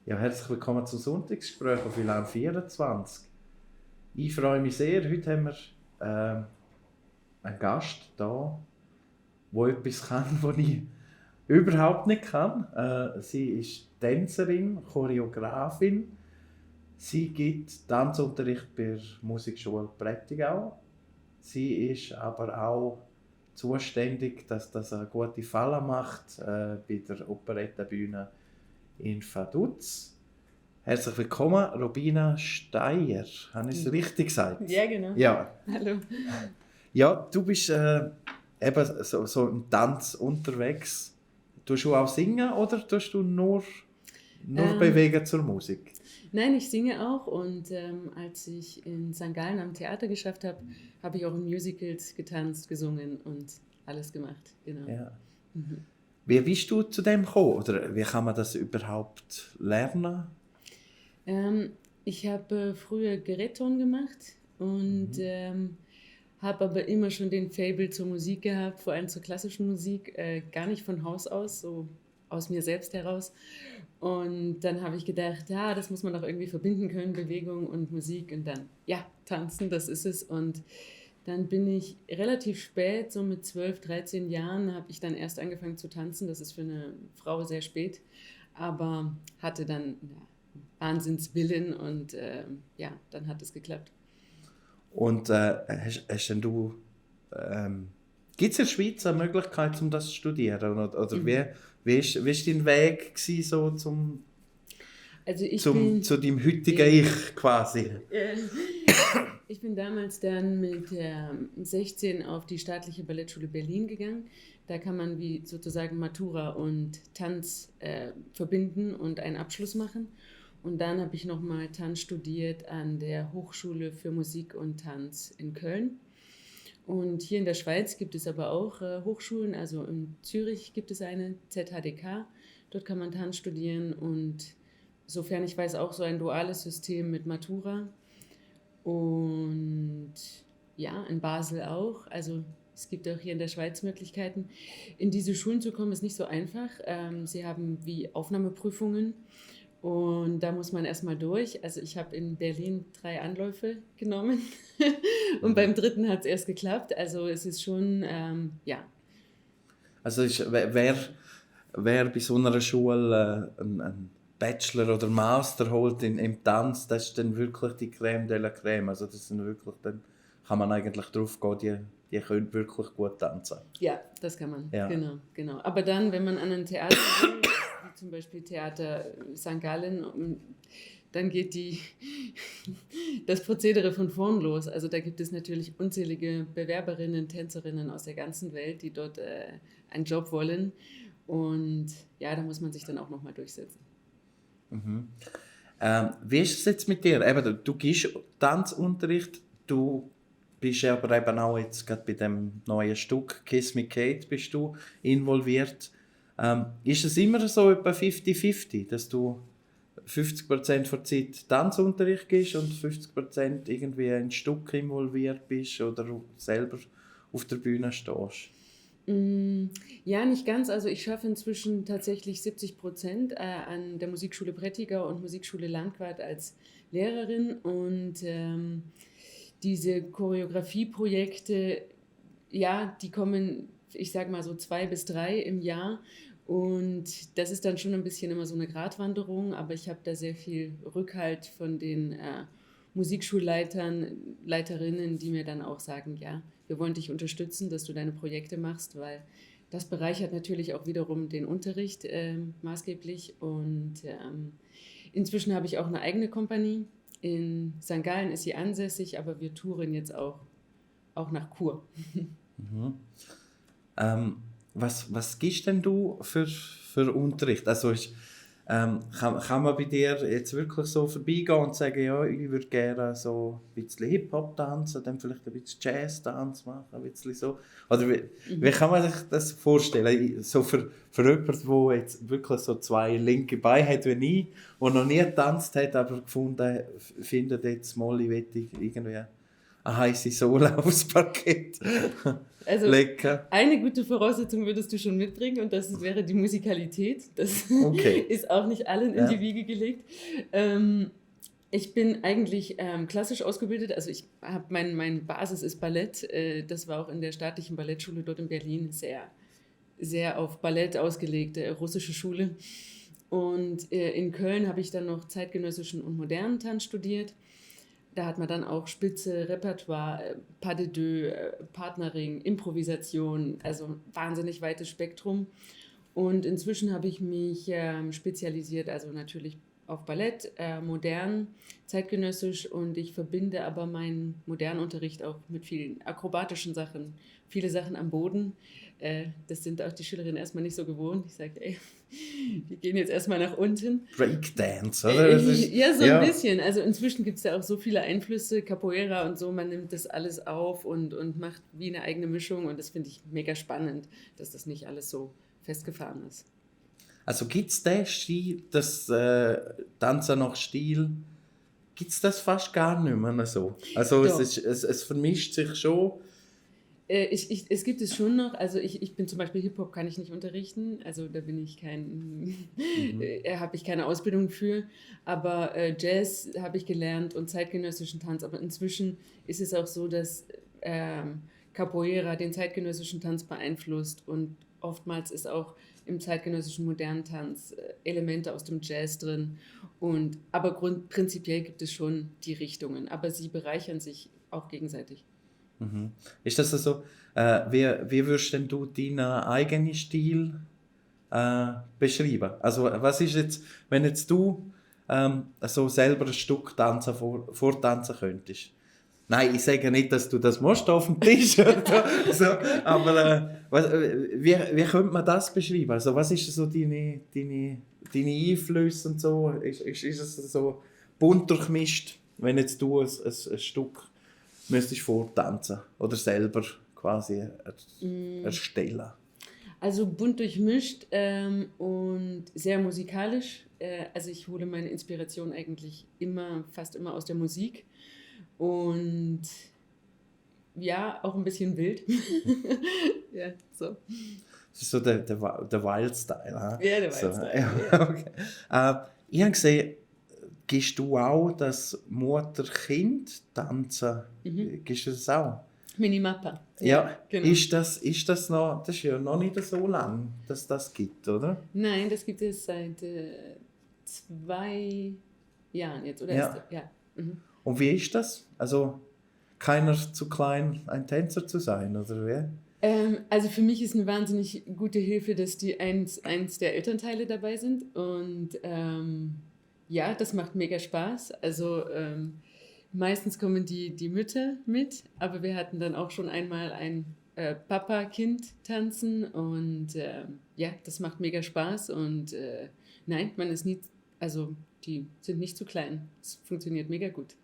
Ja, herzlich willkommen zum Sonntagsgespräch auf WLAN 24. Ich freue mich sehr. Heute haben wir einen Gast da, der etwas kann, was ich überhaupt nicht kann. Sie ist Tänzerin, Choreografin. Sie gibt Tanzunterricht bei der Musikschule Prättigau. Sie ist aber auch zuständig, dass das eine gute Falle macht bei der Operettenbühne in Vaduz. Herzlich willkommen, Robina Steyer. Habe ich es richtig gesagt? Ja, genau. Ja. Hallo. Ja, du bist eben so im Tanz unterwegs. Tust du auch singen oder tust du nur bewegen zur Musik? Nein, ich singe auch und als ich in St. Gallen am Theater geschafft habe, habe ich auch in Musicals getanzt, gesungen und alles gemacht. Genau. Ja. Wie bist du zu dem gekommen? Oder wie kann man das überhaupt lernen? Ich habe früher Gerätton gemacht und habe aber immer schon den Faible zur Musik gehabt, vor allem zur klassischen Musik, gar nicht von Haus aus, so aus mir selbst heraus. Und dann habe ich gedacht, ja, das muss man doch irgendwie verbinden können, Bewegung und Musik und dann, ja, tanzen, das ist es. Und dann bin ich relativ spät, so mit 12, 13 Jahren, habe ich dann erst angefangen zu tanzen. Das ist für eine Frau sehr spät, aber hatte dann Wahnsinnswillen und ja, dann hat es geklappt. Und hast denn du, gibt es in der Schweiz eine Möglichkeit, um das zu studieren? Oder wie ist dein Weg gewesen, so zu deinem heutigen Ich quasi? Ich bin damals dann mit 16 auf die staatliche Ballettschule Berlin gegangen. Da kann man wie sozusagen Matura und Tanz verbinden und einen Abschluss machen. Und dann habe ich nochmal Tanz studiert an der Hochschule für Musik und Tanz in Köln. Und hier in der Schweiz gibt es aber auch Hochschulen, also in Zürich gibt es eine ZHDK. Dort kann man Tanz studieren und sofern ich weiß auch so ein duales System mit Matura. Und ja, in Basel auch. Also es gibt auch hier in der Schweiz Möglichkeiten. In diese Schulen zu kommen ist nicht so einfach. Sie haben wie Aufnahmeprüfungen und da muss man erstmal durch. Also ich habe in Berlin 3 Anläufe genommen und beim 3. hat es erst geklappt. Also es ist schon, ja. Also wer bei so einer Schule einen Bachelor oder Master holt im Tanz, das ist dann wirklich die Crème de la Crème. Also das sind wirklich, dann kann man eigentlich drauf gehen, die können wirklich gut tanzen. Ja, das kann man. Ja. Genau. Aber dann, wenn man an ein Theater will, wie zum Beispiel Theater St. Gallen, dann geht das Prozedere von vorn los. Also da gibt es natürlich unzählige Bewerberinnen, Tänzerinnen aus der ganzen Welt, die dort einen Job wollen. Und ja, da muss man sich dann auch nochmal durchsetzen. Wie ist es jetzt mit dir? Eben, du gibst Tanzunterricht, du bist aber eben auch jetzt gerade bei dem neuen Stück «Kiss Me Kate» bist du involviert. Ist es immer so etwa 50-50, dass du 50% der Zeit Tanzunterricht gibst und 50% irgendwie in ein Stück involviert bist oder selber auf der Bühne stehst? Ja, nicht ganz. Also ich schaffe inzwischen tatsächlich 70% an der Musikschule Prättigau und Musikschule Landquart als Lehrerin. Und diese Choreografieprojekte, ja, die kommen, ich sage mal so 2 bis 3 im Jahr. Und das ist dann schon ein bisschen immer so eine Gratwanderung, aber ich habe da sehr viel Rückhalt von den Musikschulleitern, Leiterinnen, die mir dann auch sagen, ja, wir wollen dich unterstützen, dass du deine Projekte machst, weil das bereichert natürlich auch wiederum den Unterricht maßgeblich. Und inzwischen habe ich auch eine eigene Kompanie. In St. Gallen ist sie ansässig, aber wir touren jetzt auch nach Chur. Was gibst denn du für Unterricht? Also kann man bei dir jetzt wirklich so vorbeigehen und sagen, ja, ich würde gerne so ein bisschen Hip-Hop tanzen, dann vielleicht ein bisschen Jazz-Tanz machen, ein bisschen so? Oder wie kann man sich das vorstellen? So für jemanden, der jetzt wirklich so 2 linke Beine hat wie ich, der noch nie getanzt hat, aber gefunden findet jetzt mal, ich will irgendwie eine heiße Sohle aufs Parkett Also legen. eine gute Voraussetzung würdest du schon mitbringen und das wäre die Musikalität. Das Okay. ist auch nicht allen in Ja. die Wiege gelegt. Ich bin eigentlich klassisch ausgebildet, also ich habe mein Basis ist Ballett. Das war auch in der staatlichen Ballettschule dort in Berlin sehr, sehr auf Ballett ausgelegte russische Schule. Und in Köln habe ich dann noch zeitgenössischen und modernen Tanz studiert. Da hat man dann auch Spitze, Repertoire, Pas de deux, Partnering, Improvisation, also wahnsinnig weites Spektrum. Und inzwischen habe ich mich spezialisiert, also natürlich auf Ballett, modern, zeitgenössisch und ich verbinde aber meinen modernen Unterricht auch mit vielen akrobatischen Sachen, viele Sachen am Boden. Das sind auch die Schülerinnen erstmal nicht so gewohnt. Ich sage, ey, wir gehen jetzt erstmal nach unten. Breakdance, oder? Das ist, Ja, so ein bisschen. Also inzwischen gibt es ja auch so viele Einflüsse, Capoeira und so, man nimmt das alles auf und macht wie eine eigene Mischung und das finde ich mega spannend, dass das nicht alles so festgefahren ist. Also gibt es den Stil, das Tanzen nach Stil, gibt es das fast gar nicht mehr so? Also Doch. es vermischt sich schon. Es gibt es schon noch, also ich bin zum Beispiel Hip-Hop kann ich nicht unterrichten, also da bin ich habe ich keine Ausbildung für, aber Jazz habe ich gelernt und zeitgenössischen Tanz, aber inzwischen ist es auch so, dass Capoeira den zeitgenössischen Tanz beeinflusst und oftmals ist auch im zeitgenössischen modernen Tanz Elemente aus dem Jazz drin aber prinzipiell gibt es schon die Richtungen, aber sie bereichern sich auch gegenseitig. Mhm. Ist das so, wie würdest denn du deinen eigenen Stil beschreiben? Also was ist jetzt, wenn jetzt du so selber ein Stück tanzen, vortanzen könntest? Nein, ich sage nicht, dass du das musst auf dem Tisch, oder so, aber wie könnte man das beschreiben? Also was ist so deine Einflüsse und so? Ist es so bunt durchmischt, wenn jetzt du ein Stück müsstest vortanzen oder selber quasi erstellen? Also bunt durchmischt und sehr musikalisch. Also ich hole meine Inspiration eigentlich fast immer aus der Musik und ja, auch ein bisschen wild. Ja, so. Das ist so der Wild-Style. Ja, der Wild-Style. Ja. Okay. Ich habe gesehen, gibst du auch das Mutter-Kind-Tanzen? Gibst du das auch? Minimappa. Ja, genau. ist das noch, das ist ja noch nicht so lang, dass das gibt, oder? Nein, das gibt es seit 2 Jahren jetzt, oder? Ja. Ja. Mhm. Und wie ist das? Also, keiner zu klein, ein Tänzer zu sein, oder wie? Also für mich ist eine wahnsinnig gute Hilfe, dass die eins der Elternteile dabei sind und ja, das macht mega Spaß. Also meistens kommen die Mütter mit, aber wir hatten dann auch schon einmal ein Papa-Kind-Tanzen und ja, das macht mega Spaß und nein, man ist nie, also die sind nicht zu klein. Es funktioniert mega gut.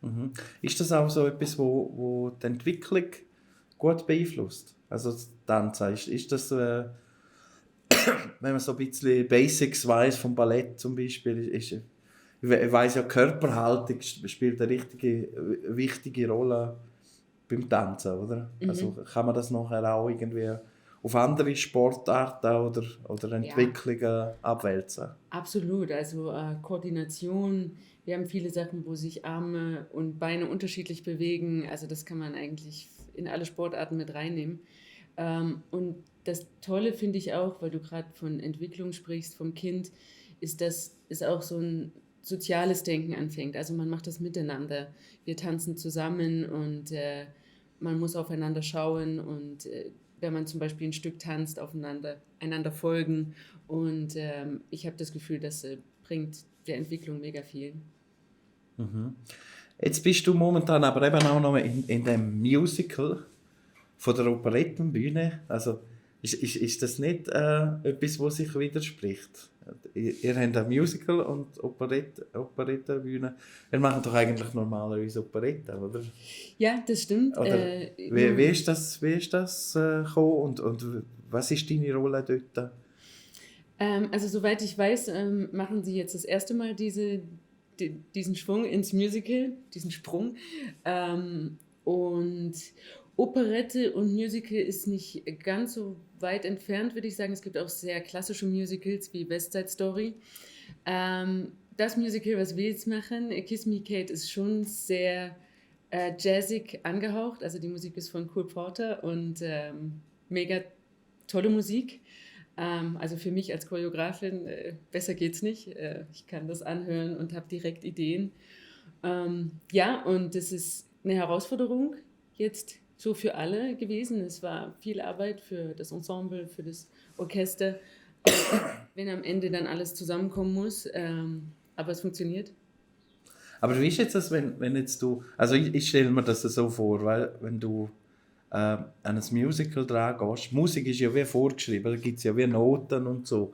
Mhm. Ist das auch so etwas, wo die Entwicklung gut beeinflusst? Also das Tanzen, ist das, wenn man so ein bisschen Basics weiss vom Ballett zum Beispiel, ich weiss ja, Körperhaltung spielt eine wichtige Rolle beim Tanzen, oder? Mhm. Also kann man das nachher auch irgendwie auf andere Sportarten oder Entwicklungen abwälzen? Absolut, also Koordination, wir haben viele Sachen, wo sich Arme und Beine unterschiedlich bewegen, also das kann man eigentlich in alle Sportarten mit reinnehmen. Und das Tolle finde ich auch, weil du gerade von Entwicklung sprichst, vom Kind, ist, dass es auch so ein soziales Denken anfängt. Also man macht das miteinander. Wir tanzen zusammen und man muss aufeinander schauen und wenn man zum Beispiel ein Stück tanzt, einander folgen. Und ich habe das Gefühl, das bringt der Entwicklung mega viel. Mhm. Jetzt bist du momentan aber eben auch noch in dem Musical von der Operettenbühne. Also ist das nicht etwas, was sich widerspricht? Ihr habt ein Musical und Operettenbühne. Ihr macht doch eigentlich normalerweise Operette, oder? Ja, das stimmt. Oder wie ist das gekommen und was ist deine Rolle dort? Also soweit ich weiß, machen sie jetzt das erste Mal diesen Schwung ins Musical, diesen Sprung. Und Operette und Musical ist nicht ganz so weit entfernt, würde ich sagen. Es gibt auch sehr klassische Musicals wie West Side Story. Das Musical, was wir jetzt machen, Kiss Me Kate, ist schon sehr jazzig angehaucht. Also die Musik ist von Cole Porter und mega tolle Musik. Also für mich als Choreografin, besser geht's nicht. Ich kann das anhören und habe direkt Ideen. Ja, und das ist eine Herausforderung jetzt so für alle gewesen. Es war viel Arbeit für das Ensemble, für das Orchester, wenn am Ende dann alles zusammenkommen muss. Aber es funktioniert. Aber wie ist jetzt das, wenn jetzt du, also ich stelle mir das so vor, weil wenn du an ein Musical dran gehst, Musik ist ja wie vorgeschrieben, da gibt es ja wie Noten und so.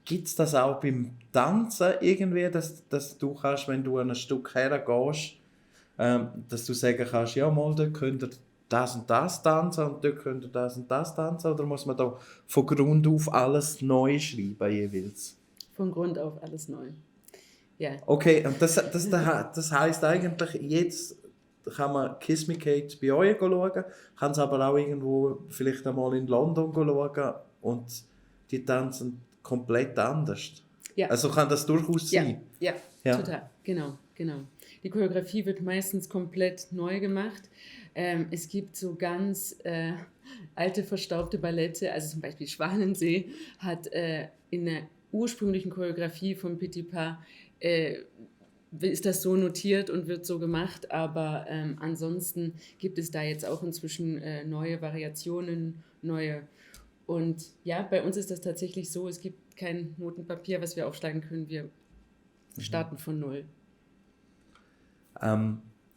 Gibt es das auch beim Tanzen irgendwie, dass du kannst, wenn du an ein Stück hergehst, dass du sagen kannst, ja mal, dort könnt ihr das und das tanzen und dort könnt ihr das und das tanzen, oder muss man da von Grund auf alles neu schreiben jeweils? Von Grund auf alles neu. Ja. Okay, und das heisst eigentlich, jetzt kann man Kiss Me Kate bei euch schauen, kann es aber auch irgendwo vielleicht einmal in London schauen und die tanzen komplett anders. Ja. Also kann das durchaus sein? Ja, total, genau. Die Choreografie wird meistens komplett neu gemacht. Es gibt so ganz alte, verstaubte Ballette, also zum Beispiel Schwanensee hat in der ursprünglichen Choreografie von Petit Pas ist das so notiert und wird so gemacht, aber ansonsten gibt es da jetzt auch inzwischen neue Variationen, neue. Und ja, bei uns ist das tatsächlich so, es gibt kein Notenpapier, was wir aufschlagen können, wir starten von null.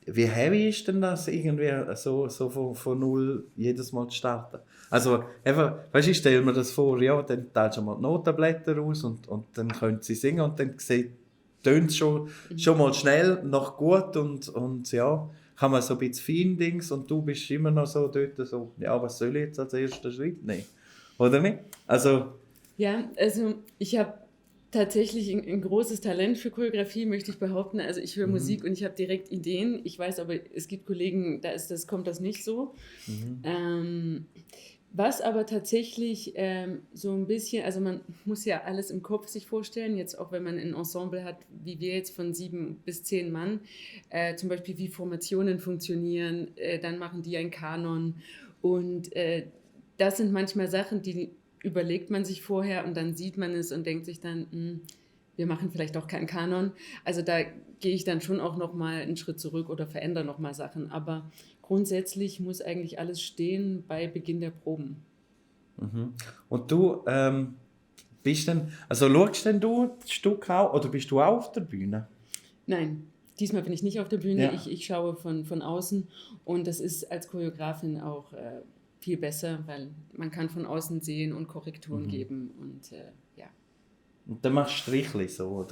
Wie heavy ist denn das, irgendwie so von null jedes Mal zu starten? Also, einfach, weißt du, ich stelle mir das vor, ja, dann teilst du mal die Notenblätter aus und dann können sie singen und dann tönt es schon mal schnell, noch gut und ja, kann man so ein bisschen Feindings und du bist immer noch so dort so, ja, was soll ich jetzt als ersten Schritt nehmen? Oder nicht? Also... Ja, also ich habe tatsächlich ein großes Talent für Choreografie, möchte ich behaupten. Also ich höre Musik und ich habe direkt Ideen. Ich weiß aber, es gibt Kollegen, kommt das nicht so. Was aber tatsächlich so ein bisschen, also man muss ja alles im Kopf sich vorstellen, jetzt auch wenn man ein Ensemble hat, wie wir jetzt von 7 bis 10 Mann, zum Beispiel wie Formationen funktionieren, dann machen die einen Kanon und das sind manchmal Sachen, die überlegt man sich vorher und dann sieht man es und denkt sich dann, wir machen vielleicht auch keinen Kanon. Also da gehe ich dann schon auch nochmal einen Schritt zurück oder verändere nochmal Sachen. Aber grundsätzlich muss eigentlich alles stehen bei Beginn der Proben. Und du bist dann, also schaust denn du das Stück auch oder bist du auch auf der Bühne? Nein, diesmal bin ich nicht auf der Bühne. Ja. Ich schaue von außen und das ist als Choreografin auch viel besser, weil man kann von außen sehen und Korrekturen geben und ja. Und dann machst du Strichli so,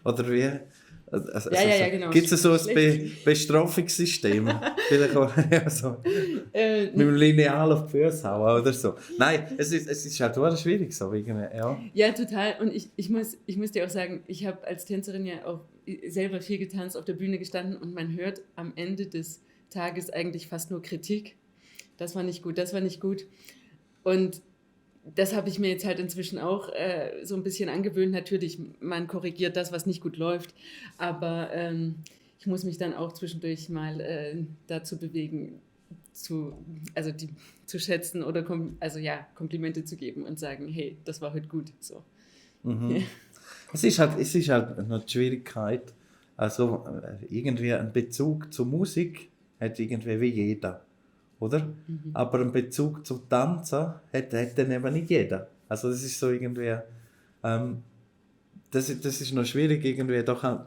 oder wie? Also, ja, genau. Gibt es so ein Bestrafungssystem? Vielleicht auch, ja, so, mit dem Lineal auf die Füße hauen oder so. Nein, es ist halt auch schwierig so. Ja. Ja, total. Und ich muss dir auch sagen, ich habe als Tänzerin ja auch selber viel getanzt, auf der Bühne gestanden und man hört am Ende des Tages eigentlich fast nur Kritik. Das war nicht gut. Und das habe ich mir jetzt halt inzwischen auch so ein bisschen angewöhnt. Natürlich, man korrigiert das, was nicht gut läuft, aber ich muss mich dann auch zwischendurch mal dazu bewegen, zu schätzen oder Komplimente zu geben und sagen, hey, das war heute gut. So. Ja. Es ist halt noch die Schwierigkeit, also irgendwie ein Bezug zur Musik hat irgendwie wie jeder. Oder? Aber einen Bezug zum Tanzen hat dann eben nicht jeder. Also das ist so irgendwie, das ist noch schwierig irgendwie, da kann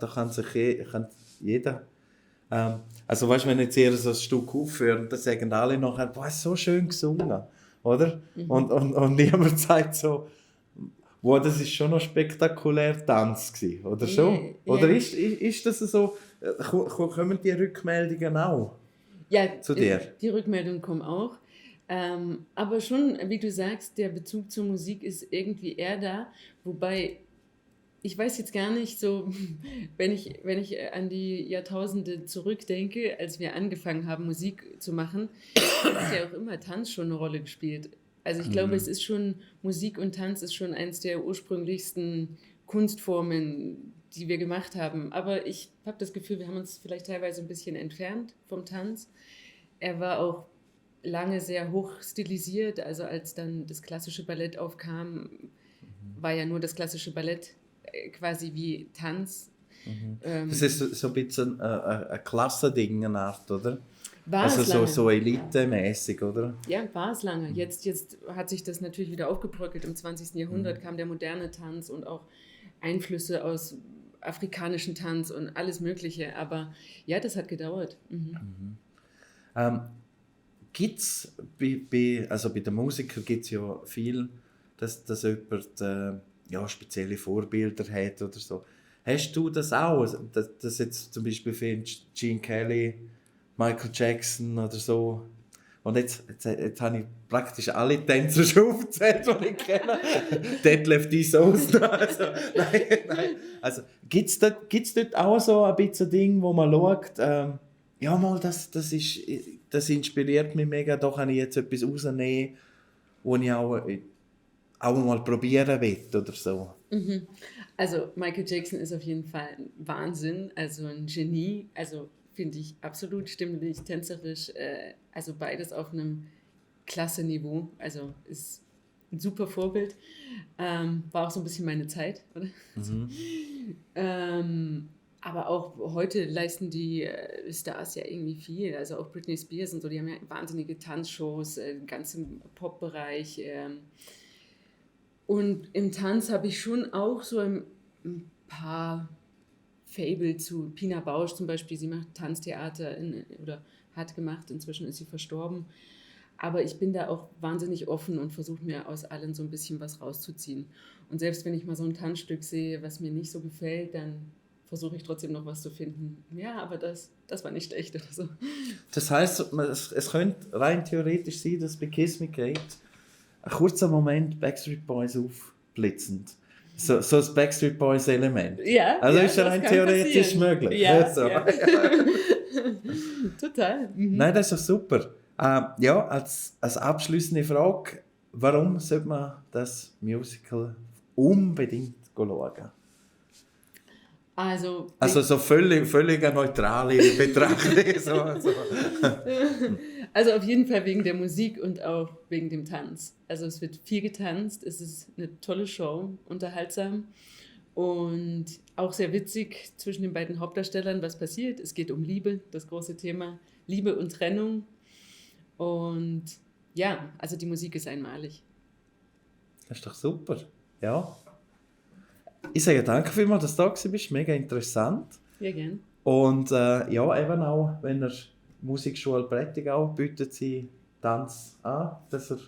jeder, also weißt du, wenn jetzt jeder so ein Stück aufführt, dann sagen alle nachher, boah, ist so schön gesungen, oder? Und niemand sagt so, wow, das ist schon noch spektakulär Tanz gewesen, oder so? Yeah. Oder ist das so, kommen die Rückmeldungen auch? Ja, zu dir. Die Rückmeldungen kommen auch. Aber schon, wie du sagst, der Bezug zur Musik ist irgendwie eher da. Wobei ich weiß jetzt gar nicht so, wenn ich an die Jahrtausende zurückdenke, als wir angefangen haben, Musik zu machen, hat ja auch immer Tanz schon eine Rolle gespielt. Also ich glaube, es ist schon, Musik und Tanz ist schon eins der ursprünglichsten Kunstformen, die wir gemacht haben. Aber ich habe das Gefühl, wir haben uns vielleicht teilweise ein bisschen entfernt vom Tanz. Er war auch lange sehr hoch stilisiert. Also als dann das klassische Ballett aufkam, war ja nur das klassische Ballett quasi wie Tanz. Das ist so ein bisschen ein Klassending, eine Art, oder? War Also es lange. so elitemäßig, oder? Ja, war es lange. Jetzt hat sich das natürlich wieder aufgebröckelt. Im 20. Jahrhundert kam der moderne Tanz und auch Einflüsse aus afrikanischen Tanz und alles Mögliche. Aber ja, das hat gedauert. Gibt es also bei den Musikern gibt es ja viel, dass jemand ja, spezielle Vorbilder hat oder so. Hast du das auch? Dass jetzt zum Beispiel findest, Gene Kelly, Michael Jackson oder so. Und jetzt habe ich praktisch alle Tänzer schon aufgezählt, die ich kenne. Detlef die Soße. Also, nein. Also, gibt's dort auch so ein bisschen Ding, wo man schaut, ja mal, das inspiriert mich mega, da kann ich jetzt etwas rausnehmen, was ich auch mal probieren will oder so. Also Michael Jackson ist auf jeden Fall ein Wahnsinn, also ein Genie. Also finde ich absolut stimmlich, tänzerisch, also beides auf einem klasse Niveau. Also ist ein super Vorbild. War auch so ein bisschen meine Zeit, oder? Aber auch heute leisten die Stars ja irgendwie viel. Also auch Britney Spears und so, die haben ja wahnsinnige Tanzshows, ganz im Pop-Bereich. Und im Tanz habe ich schon auch so ein paar Fable zu Pina Bausch zum Beispiel. Sie macht Tanztheater oder hat gemacht, inzwischen ist sie verstorben. Aber ich bin da auch wahnsinnig offen und versuche mir aus allen so ein bisschen was rauszuziehen. Und selbst wenn ich mal so ein Tanzstück sehe, was mir nicht so gefällt, dann versuche ich trotzdem noch was zu finden. Ja, aber das war nicht echt oder so. Das heisst, es könnte rein theoretisch sein, dass bei Kiss Me Kate ein kurzer Moment Backstreet Boys aufblitzend. So ein Backstreet Boys Element. Ja, also ja, ist ja rein theoretisch möglich. Ja, so. ja. Total. Nein, das ist doch super. Ja, als abschließende Frage, warum sollte man das Musical unbedingt schauen? Also so völlig eine neutrale Betrachtung. Also auf jeden Fall wegen der Musik und auch wegen dem Tanz. Also es wird viel getanzt, es ist eine tolle Show, unterhaltsam und auch sehr witzig zwischen den beiden Hauptdarstellern, was passiert. Es geht um Liebe, das große Thema Liebe und Trennung. Und ja, also die Musik ist einmalig. Das ist doch super. Ja. Ich sage danke vielmals, dass du da bist. Mega interessant. Ja, gern. Und ja, eben auch, wenn er Musikschule Prättigau bietet sie Tanz an, dass ihr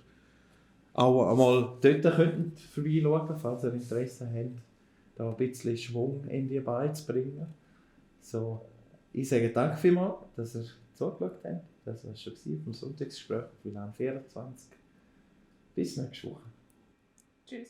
auch einmal dort könnt vorbeischauen, falls ihr Interesse habt, da ein bisschen Schwung in die Beine zu bringen. So, ich sage danke vielmals, dass ihr zugeschaut habt. Das war schon vom Sonntagsgespräch auf WLAN 24. Bis nächste Woche. Tschüss.